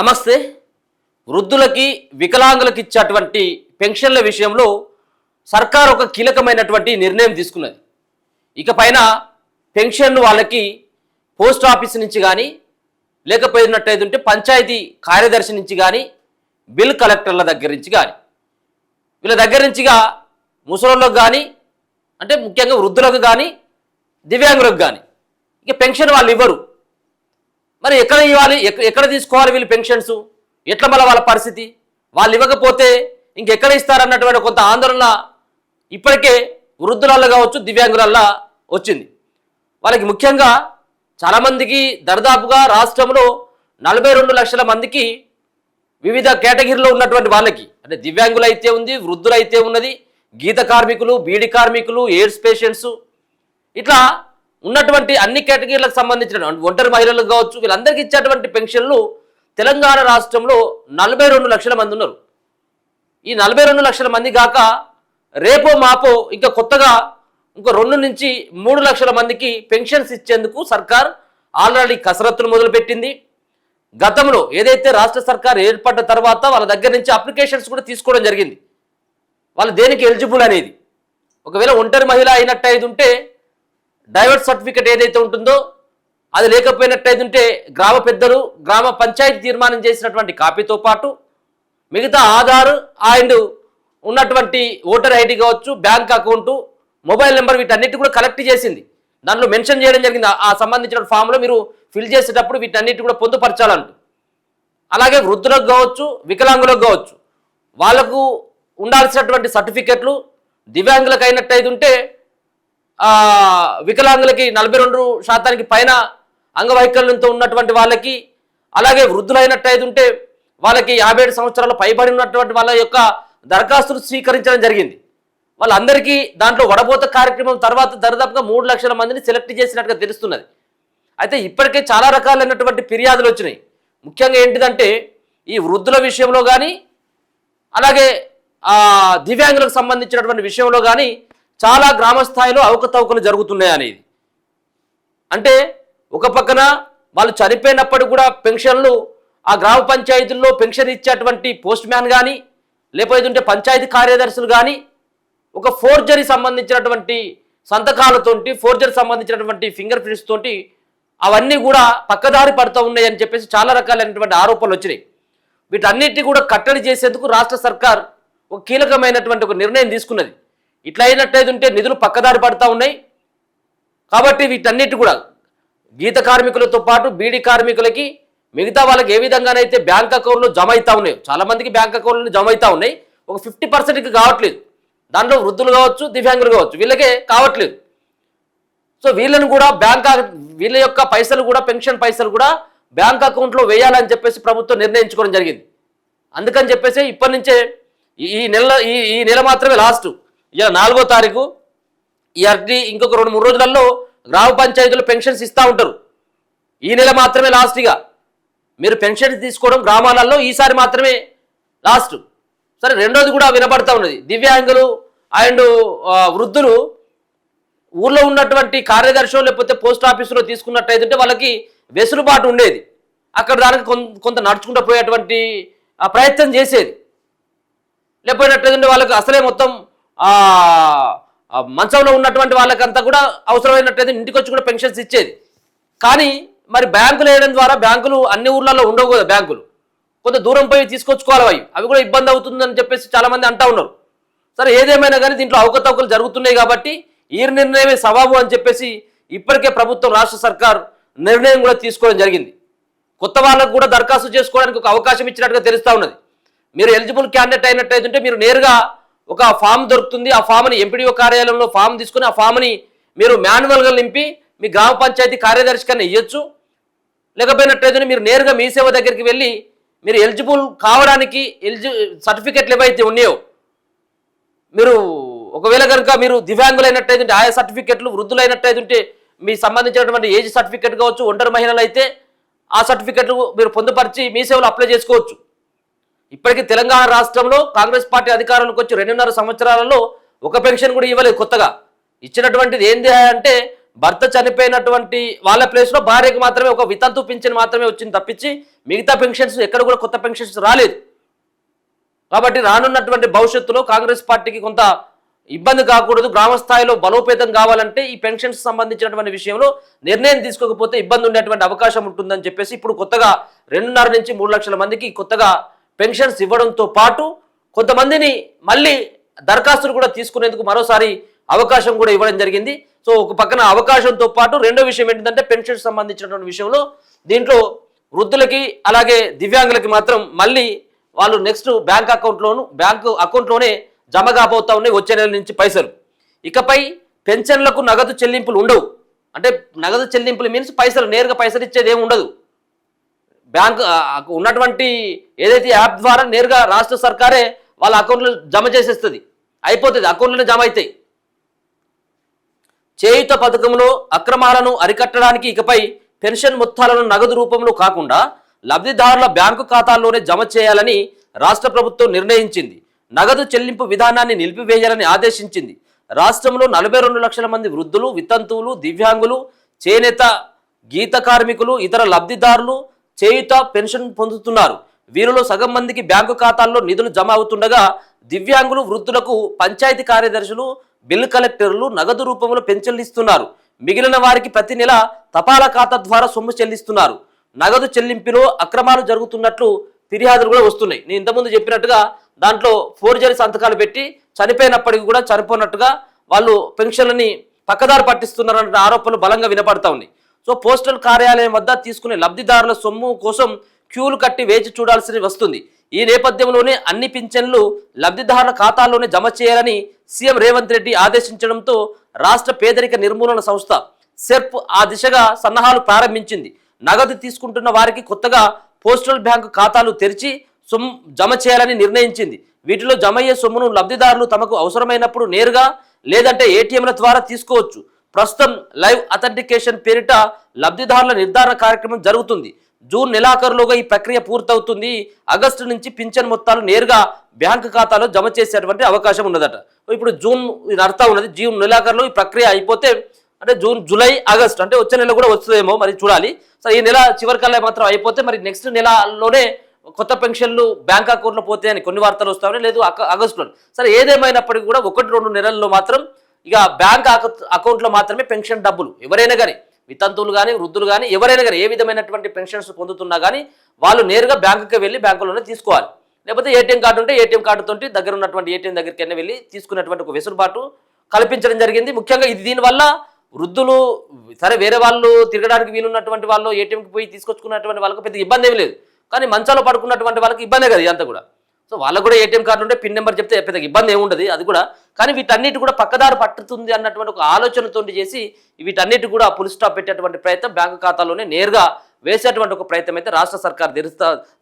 నమస్తే. వృద్ధులకి వికలాంగులకు ఇచ్చేటువంటి పెన్షన్ల విషయంలో సర్కార్ ఒక కీలకమైనటువంటి నిర్ణయం తీసుకున్నది. ఇకపైన పెన్షన్ వాళ్ళకి పోస్ట్ ఆఫీస్ నుంచి కానీ లేకపోయినట్టయితే పంచాయతీ కార్యదర్శి నుంచి కానీ బిల్ కలెక్టర్ల దగ్గర నుంచి కానీ వీళ్ళ దగ్గర నుంచిగా ముసలోళ్ళకు కానీ అంటే ముఖ్యంగా వృద్ధులకు కానీ దివ్యాంగులకు కానీ ఇక పెన్షన్ వాళ్ళు ఇవ్వరు. మరి ఎక్కడ ఇవ్వాలి, ఎక్కడ తీసుకోవాలి వీళ్ళు పెన్షన్స్? ఎట్లా మళ్ళీ వాళ్ళ పరిస్థితి? వాళ్ళు ఇవ్వకపోతే ఇంకెక్కడ ఇస్తారన్నటువంటి కొంత ఆందోళన ఇప్పటికే వృద్ధులల్లో కావచ్చు దివ్యాంగులల్లో వచ్చింది. వాళ్ళకి ముఖ్యంగా చాలామందికి దరిదాపుగా రాష్ట్రంలో 42 లక్షల మందికి వివిధ కేటగిరీలో ఉన్నటువంటి వాళ్ళకి అంటే దివ్యాంగులు అయితే ఉంది, వృద్ధులు అయితే ఉన్నది, గీత కార్మికులు, బీడీ కార్మికులు, ఎయిడ్స్ పేషెంట్స్, ఇట్లా ఉన్నటువంటి అన్ని కేటగిరీలకు సంబంధించిన ఒంటరి మహిళలకు కావచ్చు వీళ్ళందరికీ ఇచ్చేటువంటి పెన్షన్లు తెలంగాణ రాష్ట్రంలో 42 లక్షల మంది ఉన్నారు. ఈ 42 లక్షల మంది కాక రేపో మాపో ఇంకా కొత్తగా ఇంకో 2 నుంచి 3 లక్షల మందికి పెన్షన్స్ ఇచ్చేందుకు సర్కార్ ఆల్రెడీ కసరత్తులు మొదలుపెట్టింది. గతంలో ఏదైతే రాష్ట్ర సర్కార్ ఏర్పడ్డ తర్వాత వాళ్ళ దగ్గర నుంచి అప్లికేషన్స్ కూడా తీసుకోవడం జరిగింది. వాళ్ళు దేనికి ఎలిజిబుల్ అనేది, ఒకవేళ ఒంటరి మహిళ అయినట్టయితే ఉంటే డైవర్స్ సర్టిఫికేట్ ఏదైతే ఉంటుందో అది లేకపోయినట్టయితే ఉంటే గ్రామ పెద్దలు గ్రామ పంచాయతీ తీర్మానం చేసినటువంటి కాపీతో పాటు మిగతా ఆధార్ అండ్ ఉన్నటువంటి ఓటర్ ఐడి కావచ్చు, బ్యాంక్ అకౌంటు, మొబైల్ నెంబర్ వీటన్నిటి కూడా కలెక్ట్ చేసింది. దాంట్లో మెన్షన్ చేయడం జరిగింది. ఆ సంబంధించిన ఫామ్లో మీరు ఫిల్ చేసేటప్పుడు వీటన్నిటి కూడా పొందుపరచాలంటూ. అలాగే వృద్ధులకు కావచ్చు వికలాంగులకు కావచ్చు వాళ్లకు ఉండాల్సినటువంటి సర్టిఫికెట్లు దివ్యాంగులకు అయినట్టయితే ఉంటే వికలాంగులకి 42% పైన అంగవైకల్యంతో ఉన్నటువంటి వాళ్ళకి, అలాగే వృద్ధులైనట్టయితే ఉంటే వాళ్ళకి 57 సంవత్సరాల పైబడి ఉన్నటువంటి వాళ్ళ యొక్క దరఖాస్తులు స్వీకరించడం జరిగింది. వాళ్ళందరికీ దాంట్లో వడబోత కార్యక్రమం తర్వాత దరిదాపుగా 3 లక్షల మందిని సెలెక్ట్ చేసినట్టుగా తెలుస్తున్నది. అయితే ఇప్పటికే చాలా రకాలైనటువంటి ఫిర్యాదులు వచ్చినాయి. ముఖ్యంగా ఏంటిదంటే ఈ వృద్ధుల విషయంలో కానీ అలాగే దివ్యాంగులకు సంబంధించినటువంటి విషయంలో కానీ చాలా గ్రామ స్థాయిలో అవకతవకలు జరుగుతున్నాయి అనేది. అంటే ఒక పక్కన వాళ్ళు చనిపోయినప్పటికీ కూడా పెన్షన్లు ఆ గ్రామ పంచాయతీల్లో పెన్షన్ ఇచ్చేటువంటి పోస్ట్ మ్యాన్ కానీ లేకపోతే పంచాయతీ కార్యదర్శులు కానీ ఒక ఫోర్జరీ సంబంధించినటువంటి సంతకాలతోటి, ఫోర్జరీ సంబంధించినటువంటి ఫింగర్ ప్రింట్స్ తోటి అవన్నీ కూడా పక్కదారి పడుతూ ఉన్నాయి అని చెప్పేసి చాలా రకాలైనటువంటి ఆరోపణలు వచ్చినాయి. వీటన్నిటిని కూడా కట్టడి చేసేందుకు రాష్ట్ర సర్కార్ ఒక కీలకమైనటువంటి ఒక నిర్ణయం తీసుకున్నది. ఇట్లా అయినట్టయితే ఉంటే నిధులు పక్కదారి పడుతూ ఉన్నాయి కాబట్టి వీటన్నిటి కూడా గీత కార్మికులతో పాటు బీడీ కార్మికులకి మిగతా వాళ్ళకి ఏ విధంగానైతే బ్యాంక్ అకౌంట్లో జమ అవుతూ ఉన్నాయి, చాలామందికి బ్యాంక్ అకౌంట్లో జమ అవుతూ ఉన్నాయి, ఒక 50%కి కావట్లేదు. దాంట్లో వృద్ధులు కావచ్చు దివ్యాంగులు కావచ్చు వీళ్ళకే కావట్లేదు. సో వీళ్ళని కూడా వీళ్ళ యొక్క పైసలు కూడా పెన్షన్ పైసలు కూడా బ్యాంక్ అకౌంట్లో వేయాలని చెప్పేసి ప్రభుత్వం నిర్ణయించుకోవడం జరిగింది. అందుకని చెప్పేసి ఇప్పటి నుంచే ఈ నెల మాత్రమే లాస్ట్, ఇలా 4వ తారీఖు ఇంకొక 2-3 రోజులలో గ్రామ పంచాయతీలు పెన్షన్స్ ఇస్తూ ఉంటారు. ఈ నెల మాత్రమే లాస్ట్గా మీరు పెన్షన్ తీసుకోవడం గ్రామాలలో ఈసారి మాత్రమే లాస్ట్. సరే, రెండోది కూడా వినబడతా ఉన్నది. దివ్యాంగులు అండ్ వృద్ధులు ఊర్లో ఉన్నటువంటి కార్యదర్శి లేకపోతే పోస్ట్ ఆఫీసులో తీసుకున్నట్టయితే వాళ్ళకి వెసులుబాటు ఉండేది. అక్కడ దానికి కొంత నడుచుకుంటూ పోయేటువంటి ప్రయత్నం చేసేది. లేకపోయినట్టయితే వాళ్ళకి అసలే మొత్తం మంచంలో ఉన్నటువంటి వాళ్ళకంతా కూడా అవసరమైనట్టయితే ఇంటికి వచ్చి కూడా పెన్షన్స్ ఇచ్చేది. కానీ మరి బ్యాంకులు వేయడం ద్వారా బ్యాంకులు అన్ని ఊర్లలో ఉండవు కదా, బ్యాంకులు కొంత దూరం పోయి తీసుకొచ్చుకోవాలి, అవి కూడా ఇబ్బంది అవుతుందని చెప్పేసి చాలామంది అంటూ ఉన్నారు. సరే, ఏదేమైనా కానీ దీంట్లో అవకతవకలు జరుగుతున్నాయి కాబట్టి ఈ నిర్ణయమే సవాబు అని చెప్పేసి ఇప్పటికే ప్రభుత్వం రాష్ట్ర సర్కార్ నిర్ణయం కూడా తీసుకోవడం జరిగింది. కొత్త వాళ్ళకు కూడా దరఖాస్తు చేసుకోవడానికి ఒక అవకాశం ఇచ్చినట్టుగా తెలుస్తూ ఉన్నది. మీరు ఎలిజిబుల్ క్యాండిడేట్ అయినట్టయితే మీరు నేరుగా ఒక ఫామ్ దొరుకుతుంది. ఆ ఫామ్ని ఎంపీడీఓ కార్యాలయంలో ఫామ్ తీసుకుని ఆ ఫామ్ని మీరు మాన్యువల్గా నింపి మీ గ్రామ పంచాయతీ కార్యదర్శి కన్నా ఇవ్వచ్చు. లేకపోయినట్టయితే మీరు నేరుగా మీ సేవ దగ్గరికి వెళ్ళి మీరు ఎలిజిబుల్ కావడానికి సర్టిఫికెట్లు ఏవైతే ఉన్నాయో మీరు ఒకవేళ కనుక మీరు దివ్యాంగులైనట్టయితే ఆయా సర్టిఫికెట్లు, వృద్ధులైనట్టయితే మీ సంబంధించినటువంటి ఏజ్ సర్టిఫికెట్ కావచ్చు, ఒంటరి మహిళలు అయితే ఆ సర్టిఫికెట్లు మీరు పొందుపరిచి మీ సేవలు అప్లై చేసుకోవచ్చు. ఇప్పటికీ తెలంగాణ రాష్ట్రంలో కాంగ్రెస్ పార్టీ అధికారంలోకి వచ్చి 2.5 సంవత్సరాలలో ఒక పెన్షన్ కూడా ఇవ్వలేదు. కొత్తగా ఇచ్చినటువంటిది ఏంది అంటే భర్త చనిపోయినటువంటి వాళ్ళ ప్లేస్లో భార్యకి మాత్రమే ఒక వితంతు పింఛన్ మాత్రమే వచ్చింది తప్పించి మిగతా పెన్షన్స్ ఎక్కడ కూడా కొత్త పెన్షన్స్ రాలేదు. కాబట్టి రానున్నటువంటి భవిష్యత్తులో కాంగ్రెస్ పార్టీకి కొంత ఇబ్బంది కాకూడదు, గ్రామ స్థాయిలో బలోపేతం కావాలంటే ఈ పెన్షన్స్ సంబంధించినటువంటి విషయంలో నిర్ణయం తీసుకోకపోతే ఇబ్బంది ఉండేటువంటి అవకాశం ఉంటుందని చెప్పేసి ఇప్పుడు కొత్తగా 2.5 నుంచి 3 లక్షల మందికి కొత్తగా పెన్షన్స్ ఇవ్వడంతో పాటు కొంతమందిని మళ్ళీ దరఖాస్తులు కూడా తీసుకునేందుకు మరోసారి అవకాశం కూడా ఇవ్వడం జరిగింది. సో ఒక పక్కన అవకాశంతో పాటు రెండో విషయం ఏంటంటే పెన్షన్స్ సంబంధించినటువంటి విషయంలో దీంట్లో వృద్ధులకి అలాగే దివ్యాంగులకి మాత్రం మళ్ళీ వాళ్ళు నెక్స్ట్ బ్యాంక్ అకౌంట్లోనే జమ కాబోతా ఉన్నాయి వచ్చే నెల నుంచి పైసలు. ఇకపై పెన్షన్లకు నగదు చెల్లింపులు ఉండవు. అంటే నగదు చెల్లింపులు మీన్స్ పైసలు నేరుగా పైసలు ఇచ్చేది ఏమి ఉండదు. బ్యాంకు ఉన్నటువంటి ఏదైతే యాప్ ద్వారా నేరుగా రాష్ట్ర సర్కారే వాళ్ళ అకౌంట్లో జమ చేసేస్తుంది, అయిపోతుంది, అకౌంట్లోనే జమ అవుతాయి. చేయుత పథకంలో అక్రమాలను అరికట్టడానికి ఇకపై పెన్షన్ మొత్తాలను నగదు రూపంలో కాకుండా లబ్ధిదారుల బ్యాంకు ఖాతాల్లోనే జమ చేయాలని రాష్ట్ర ప్రభుత్వం నిర్ణయించింది. నగదు చెల్లింపు విధానాన్ని నిలిపివేయాలని ఆదేశించింది. రాష్ట్రంలో 42 లక్షల మంది వృద్ధులు, వితంతువులు, దివ్యాంగులు, చేనేత, గీత కార్మికులు, ఇతర లబ్ధిదారులు చేయుత పెన్షన్ పొందుతున్నారు. వీరిలో సగం మందికి బ్యాంకు ఖాతాల్లో నిధులు జమ అవుతుండగా దివ్యాంగులు, వృద్ధులకు పంచాయతీ కార్యదర్శులు, బిల్ కలెక్టర్లు నగదు రూపంలో పెన్షన్లు ఇస్తున్నారు. మిగిలిన వారికి ప్రతి నెల తపాలా ఖాతా ద్వారా సొమ్ము చెల్లిస్తున్నారు. నగదు చెల్లింపులో అక్రమాలు జరుగుతున్నట్లు ఫిర్యాదులు కూడా వస్తున్నాయి. నేను ఇంతకుముందు చెప్పినట్టుగా దాంట్లో ఫోర్జరీ సంతకాలు పెట్టి చనిపోయినప్పటికీ కూడా చనిపోయినట్టుగా వాళ్ళు పెన్షన్లని పక్కదారి పట్టిస్తున్నారన్న ఆరోపణలు బలంగా వినపడతా ఉన్నాయి. సో పోస్టల్ కార్యాలయం వద్ద తీసుకునే లబ్ధిదారుల సొమ్ము కోసం క్యూలు కట్టి వేచి చూడాల్సి వస్తుంది. ఈ నేపథ్యంలోనే అన్ని పింఛన్లు లబ్ధిదారుల ఖాతాల్లోనే జమ చేయాలని సీఎం రేవంత్ రెడ్డి ఆదేశించడంతో రాష్ట్ర పేదరిక నిర్మూలన సంస్థ సెర్ప్ ఆ దిశగా సన్నాహాలు ప్రారంభించింది. నగదు తీసుకుంటున్న వారికి కొత్తగా పోస్టల్ బ్యాంకు ఖాతాలు తెరిచి సొమ్ము జమ చేయాలని నిర్ణయించింది. వీటిలో జమ అయ్యే సొమ్మును లబ్ధిదారులు తమకు అవసరమైనప్పుడు నేరుగా లేదంటే ఏటీఎంల ద్వారా తీసుకోవచ్చు. ప్రస్తుతం లైవ్ అథెంటికేషన్ పేరిట లబ్ధిదారుల నిర్ధారణ కార్యక్రమం జరుగుతుంది. జూన్ నెలాఖరులోగా ఈ ప్రక్రియ పూర్తవుతుంది. ఆగస్టు నుంచి పింఛన్ మొత్తాలు నేరుగా బ్యాంకు ఖాతాలో జమ చేసేటువంటి అవకాశం ఉన్నదట. ఇప్పుడు జూన్ నడుతా ఉన్నది, జూన్ నెలాఖరులో ఈ ప్రక్రియ అయిపోతే అంటే జూన్, జూలై, ఆగస్టు అంటే వచ్చే నెల కూడా వస్తుందేమో మరి చూడాలి. సరే ఈ నెల చివరికల్లా మాత్రం అయిపోతే మరి నెక్స్ట్ నెలలోనే కొత్త పెన్షన్లు బ్యాంక్ అకౌంట్లో పోతాయని కొన్ని వార్తలు వస్తాయని, లేదు ఆగస్టులో. సరే ఏదేమైనప్పటికీ కూడా 1-2 నెలల్లో మాత్రం ఇక బ్యాంక్ అకౌంట్లో మాత్రమే పెన్షన్ డబ్బులు ఎవరైనా కానీ, వితంతువులు కానీ, వృద్ధులు కానీ, ఎవరైనా కానీ ఏ విధమైనటువంటి పెన్షన్స్ పొందుతున్నా కానీ వాళ్ళు నేరుగా బ్యాంకుకి వెళ్ళి బ్యాంకులోనే తీసుకోవాలి. లేకపోతే ఏటీఎం కార్డు ఉంటే ఏటీఎం కార్డుతో దగ్గర ఉన్నటువంటి ఏటీఎం దగ్గరికి వెళ్ళి తీసుకునేటువంటి ఒక వెసులుబాటు కల్పించడం జరిగింది. ముఖ్యంగా ఇది దీనివల్ల వృద్ధులు సరే వేరే వాళ్ళు తిరగడానికి వీలున్నటువంటి వాళ్ళు ఏటీఎంకి పోయి తీసుకొచ్చుకున్నటువంటి వాళ్ళకి పెద్ద ఇబ్బంది ఏమి లేదు. కానీ మంచాలో పడుకున్నటువంటి వాళ్ళకి ఇబ్బందే కదా ఇదంతా కూడా. సో వాళ్ళకు కూడా ఏటీఎం కార్డు ఉంటే పిన్ నెంబర్ చెప్తే పెద్ద ఇబ్బంది ఏముండదు అది కూడా. కానీ వీటన్నిటి కూడా పక్కదారి పట్టుతుంది అన్నటువంటి ఒక ఆలోచనతో చేసి వీటన్నిటి కూడా పుల్ స్టాప్ పెట్టేటువంటి ప్రయత్నం బ్యాంకు ఖాతాలోనే నేరుగా వేసేటువంటి ఒక ప్రయత్నం అయితే రాష్ట్ర సర్కార్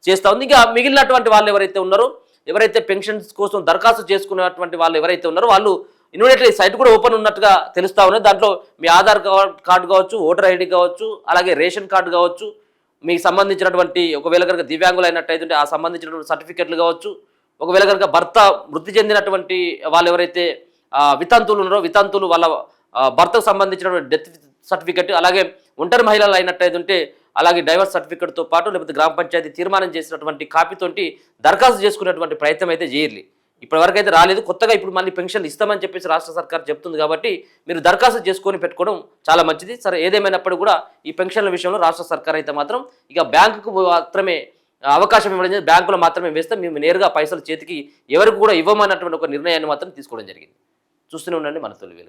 చేస్తూ ఉంది. ఇంకా మిగిలినటువంటి వాళ్ళు ఎవరైతే ఉన్నారో, ఎవరైతే పెన్షన్స్ కోసం దరఖాస్తు చేసుకున్నటువంటి వాళ్ళు ఎవరైతే ఉన్నారో వాళ్ళు ఇమీడియట్లీ సైట్ కూడా ఓపెన్ ఉన్నట్టుగా తెలుస్తూ ఉన్నది. దాంట్లో మీ ఆధార్ కార్డు కావచ్చు, ఓటర్ ఐడి కావచ్చు, అలాగే రేషన్ కార్డు కావచ్చు, మీకు సంబంధించినటువంటి ఒకవేళ కనుక దివ్యాంగులు అయినట్టయితే ఆ సంబంధించినటువంటి సర్టిఫికెట్లు కావచ్చు, ఒకవేళ కనుక భర్త మృతి చెందినటువంటి వాళ్ళు ఎవరైతే వితంతువులు ఉన్నారో వితంతువులు వాళ్ళ భర్తకు సంబంధించినటువంటి డెత్ సర్టిఫికెట్, అలాగే ఒంటరి మహిళలు అయినట్టయితే అలాగే డైవర్స్ సర్టిఫికెట్తో పాటు లేకపోతే గ్రామ పంచాయతీ తీర్మానం చేసినటువంటి కాపీతోటి దరఖాస్తు చేసుకునేటువంటి ప్రయత్నం అయితే చేయాలి. ఇప్పటివరకు అయితే రాలేదు. కొత్తగా ఇప్పుడు మళ్ళీ పెన్షన్లు ఇస్తామని చెప్పేసి రాష్ట్ర సర్కార్ చెప్తుంది కాబట్టి మీరు దరఖాస్తు చేసుకొని పెట్టుకోవడం చాలా మంచిది. సరే ఏదేమైనప్పుడు కూడా ఈ పెన్షన్ల విషయంలో రాష్ట్ర సర్కార్ అయితే మాత్రం ఇక బ్యాంకుకు మాత్రమే అవకాశం ఇవ్వడం, బ్యాంకులో మాత్రమే వేస్తే మేము నేరుగా పైసలు చేతికి ఎవరికి కూడా ఇవ్వమన్నటువంటి ఒక నిర్ణయాన్ని మాత్రం తీసుకోవడం జరిగింది. చూస్తూనే ఉండండి మన తొలి వెలుగు.